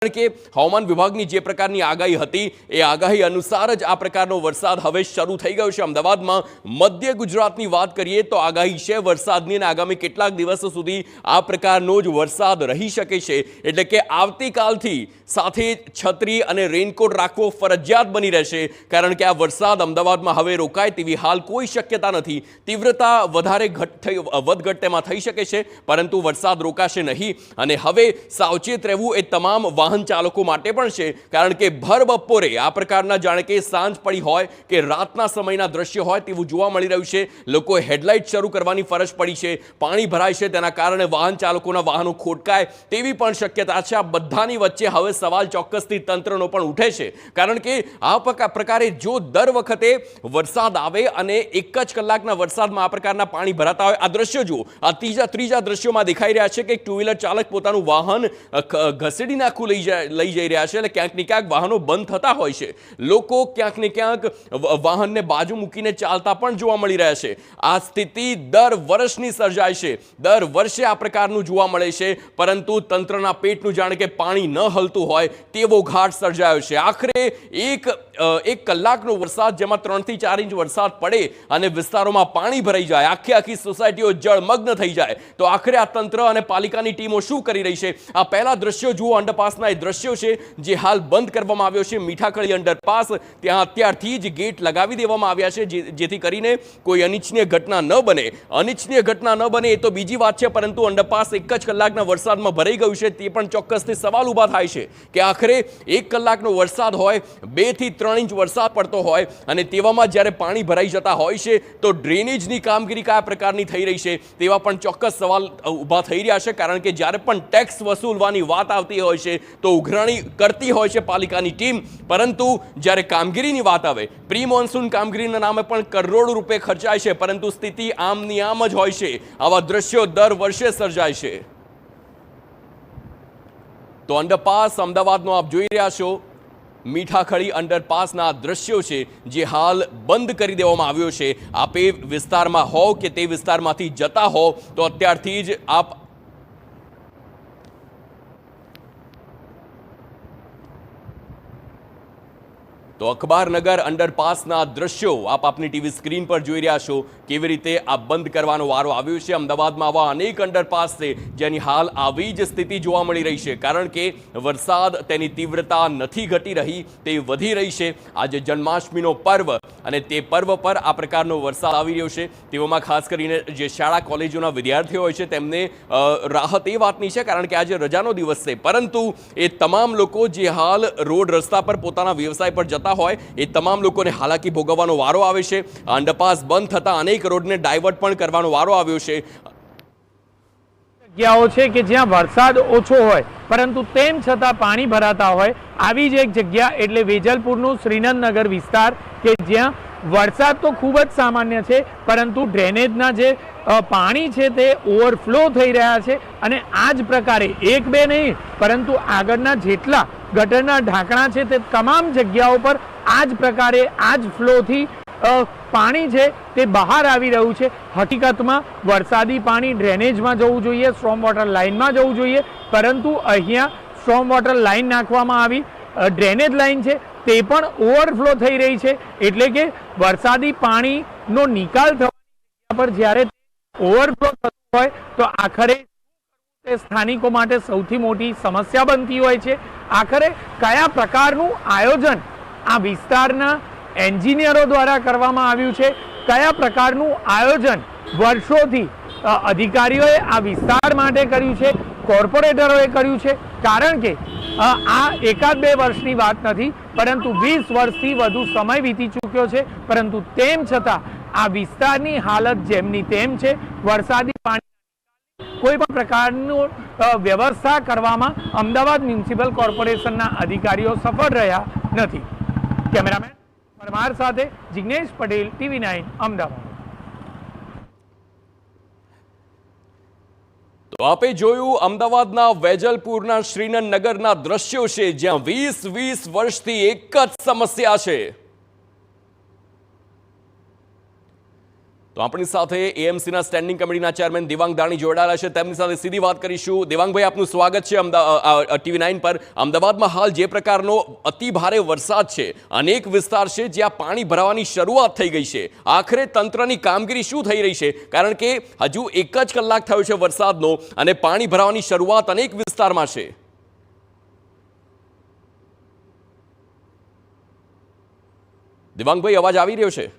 કારણ કે હવામાન વિભાગની જે પ્રકારની આગાહી હતી એ આગાહી અનુસાર જ આ પ્રકારનો વરસાદ હવે શરૂ થઈ ગયો છે। અમદાવાદમાં મધ્ય ગુજરાતની વાત કરીએ તો આગાહી છે વરસાદની અને આગામી કેટલાક દિવસો સુધી આ પ્રકારનો જ વરસાદ રહી શકે છે। એટલે કે આવતીકાલથી સાથે છત્રી અને રેનકોટ રાખવો ફરજિયાત બની રહેશે, કારણ કે આ વરસાદ અમદાવાદમાં હવે રોકાય તેવી હાલ કોઈ શક્યતા નથી। તીવ્રતા વધારે વધઘટ તેમાં થઈ શકે છે, પરંતુ વરસાદ રોકાશે નહીં અને હવે સાવચેત રહેવું એ તમામ વાહન ચાલકો માટે પણ છે, કારણ કે ભર બપોરે આ પ્રકારના જાણે કે સાંજ પડી હોય કે રાતના સમયના દ્રશ્ય હોય તેવું જોવા મળી રહ્યું છે। લોકોએ હેડલાઇટ શરૂ કરવાની ફરજ પડી છે, પાણી ભરાય છે, તેના કારણે વાહન ચાલકોના વાહનો ખોટકાય તેવી પણ શક્યતા છે। આ બધાની વચ્ચે હવે સવાલ ચોક્કસથી તંત્રનો પણ ઉઠે છે, કારણ કે આ પ્રકારે જો દર વખતે વરસાદ આવે અને એક જ કલાકના વરસાદમાં આ પ્રકારના પાણી ભરાતા હોય, આ દ્રશ્યો જુઓ, આ ત્રીજા દ્રશ્યોમાં દેખાઈ રહ્યા છે કે ટુ વ્હીલર ચાલક પોતાનું વાહન ઘસેડીને આખું લઈ જઈ રહ્યા છે, એટલે ક્યાંક ને ક્યાંક વાહનો બંધ થતા હોય છે। લોકો ક્યાંક ને ક્યાંક વાહનને બાજુ મૂકીને ચાલતા પણ જોવા મળી રહ્યા છે। આ સ્થિતિ દર વર્ષની સર્જાય છે, દર વર્ષે આ પ્રકારનું જોવા મળે છે, પરંતુ તંત્રના પેટનું જાણે કે પાણી ન હલતું હોય તેવો ઘાટ સર્જાયો છે। આખરે એક કલાકનો વરસાદ, જેમાં 3 થી 4 ઇંચ વરસાદ પડે અને વિસ્તારોમાં પાણી ભરાઈ જાય, આખી સોસાયટીઓ જળમગ્ન થઈ જાય, તો આખરે આ તંત્ર અને પાલિકાની ટીમો શું કરી રહી છે? આ પહેલા દ્રશ્યો જુઓ, અંડરપાસના એ દ્રશ્યો છે જે હાલ બંધ કરવામાં આવ્યો છે। મીઠાખળી અંડરપાસ, ત્યાં અત્યારથી જ ગેટ લગાવી દેવામાં આવ્યા છે, જેથી કરીને કોઈ અનિચ્છનીય ઘટના ન બને। અનિચ્છનીય ઘટના ન બને એ તો બીજી વાત છે, પરંતુ અંડરપાસ એક જ કલાકના વરસાદમાં ભરાઈ ગયું છે, તે પણ ચોક્કસથી સવાલ ઊભા થાય છે કે આખરે એક કલાકનો વરસાદ હોય, 2 થી 3 ઇંચ વરસાદ પડતો હોય અને તેવામાં જ્યારે પાણી ભરાઈ જતા હોય છે, તો ડ્રેનેજની કામગીરી કયા પ્રકારની થઈ રહી છે તેવા પણ ચોક્કસ સવાલ ઊભા થઈ રહ્યા છે। કારણ કે જ્યારે પણ ટેક્સ વસૂલવાની વાત આવતી હોય છે તો ઉઘરાણી કરતી હોય છે પાલિકાની ટીમ, પરંતુ જ્યારે કામગીરીની વાત આવે, પ્રી મોન્સૂન કામગીરીના નામે પણ કરોડો રૂપિયા ખર્ચાય છે, પરંતુ સ્થિતિ આમની આમ જ હોય છે। આવા દ્રશ્યો દર વર્ષે સર્જાય છે। તો અંડરપાસ અમદાવાદનો આપ જોઈ રહ્યા છો, મીઠાખળી અંડરપાસના દ્રશ્યો છે જે હાલ બંધ કરી દેવામાં આવ્યો છે। આપ એ વિસ્તારમાં હોવ કે તે વિસ્તારમાંથી જતા હોવ તો અત્યારથી જ આપ તો અખબારનગર અંડરપાસના દ્રશ્યો આપ આપની ટીવી સ્ક્રીન પર જોઈ રહ્યા છો, કેવી રીતે આ બંધ કરવાનો વારો આવ્યો છે। અમદાવાદમાં આવા અનેક અંડરપાસ છે જેની હાલ આવી જ સ્થિતિ જોવા મળી રહી છે, કારણ કે વરસાદ તેની તીવ્રતા નથી ઘટી રહી, તે વધી રહી છે। આજે જન્માષ્ટમીનો પર્વ અને તે પર્વ પર આ પ્રકારનો વરસાદ આવી રહ્યો છે, તેઓમાં ખાસ કરીને જે શાળા કોલેજોના વિદ્યાર્થીઓ હોય છે તેમને રાહત એ વાતની છે, કારણ કે આજે રજાનો દિવસ છે, પરંતુ એ તમામ લોકો જે હાલ રોડ રસ્તા પર પોતાના વ્યવસાય પર જતા હોય એ તમામ લોકોને હાલાકી ભોગવવાનો વારો આવે છે। અંડરપાસ બંધ થતા અનેક રોડને ડાયવર્ટ પણ કરવાનો વારો આવ્યો છે। જગ્યાઓ છે કે જ્યાં વરસાદ ઓછો હોય પરંતુ તેમ છતાં પાણી ભરાતા હોય, આવી જ એક જગ્યા એટલે વેજલપુરનું શ્રીનંદનગર વિસ્તાર, કે જ્યાં વરસાદ તો ખૂબ જ સામાન્ય છે, પરંતુ ડ્રેનેજના જે પાણી છે તે ઓવરફ્લો થઈ રહ્યા છે અને આ જ પ્રકારે એક બે નહીં પરંતુ આગળના જેટલા ગટરના ઢાંકણા છે તે તમામ જગ્યાઓ પર આ જ પ્રકારે આ જ ફ્લોથી પાણી છે તે બહાર આવી રહ્યું છે। હકીકતમાં વરસાદી પાણી ડ્રેનેજમાં જવું જોઈએ, સ્ટ્રોમ વોટર લાઇનમાં જવું જોઈએ, પરંતુ અહીંયા સ્ટ્રોમ વોટર લાઇન નાખવામાં આવી, ડ્રેનેજ લાઇન છે તે પણ ઓવરફ્લો થઈ રહી છે, એટલે કે વરસાદી પાણીનો નિકાલ થવાની જગ્યા પર જ્યારે ઓવરફ્લો થતું હોય તો આખરે તે સ્થાનિકો માટે સૌથી મોટી સમસ્યા બનતી હોય છે। આખરે કયા પ્રકારનું આયોજન આ વિસ્તારના એન્જિનિયરો દ્વારા કરવામાં આવ્યું છે, કયા પ્રકારનું આયોજન વર્ષોથી અધિકારીઓએ આ વિસ્તાર માટે કર્યું છે, કોર્પોરેટરોએ કર્યું છે, કારણ કે આ 1-2 વર્ષની વાત નથી, પરંતુ 20 વર્ષથી વધુ સમય વીતી ચૂક્યો છે, પરંતુ તેમ છતાં આ વિસ્તારની હાલત જેમની તેમ છે। વરસાદી પાણી કોઈ પણ પ્રકારનું વ્યવસ્થા કરવામાં અમદાવાદ મ્યુનિસિપલ કોર્પોરેશનના અધિકારીઓ સફળ રહ્યા નથી। કેમેરામેન પરમાર સાથે જિગ્નેશ પટેલ, TV9 અમદાવાદ। તો આપે જોયું અમદાવાદના વેજલપુરના શ્રીનંદનગરના દ્રશ્યો છે, જ્યાં 20 વર્ષથી એક જ સમસ્યા છે। તો આપણી સાથે એએમસીના સ્ટેન્ડિંગ કમિટીના ચેરમેન દેવાંગ દાણી જોડાયેલા છે, તેમની સાથે સીધી વાત કરીશું. દેવાંગભાઈ, આપનું સ્વાગત છે TV9 પર. અમદાવાદમાં હાલ જે પ્રકારનો અતિ ભારે વરસાદ છે, અનેક વિસ્તાર છે જ્યાં પાણી ભરાવાની શરૂઆત થઈ ગઈ છે. આખરે તંત્રની કામગીરી શું થઈ રહી છે? કારણ કે હજુ 1 જ કલાક થયો છે વરસાદનો અને પાણી ભરાવાની શરૂઆત અનેક વિસ્તારમાં છે. દેવાંગભાઈ, અવાજ આવી રહ્યો છે?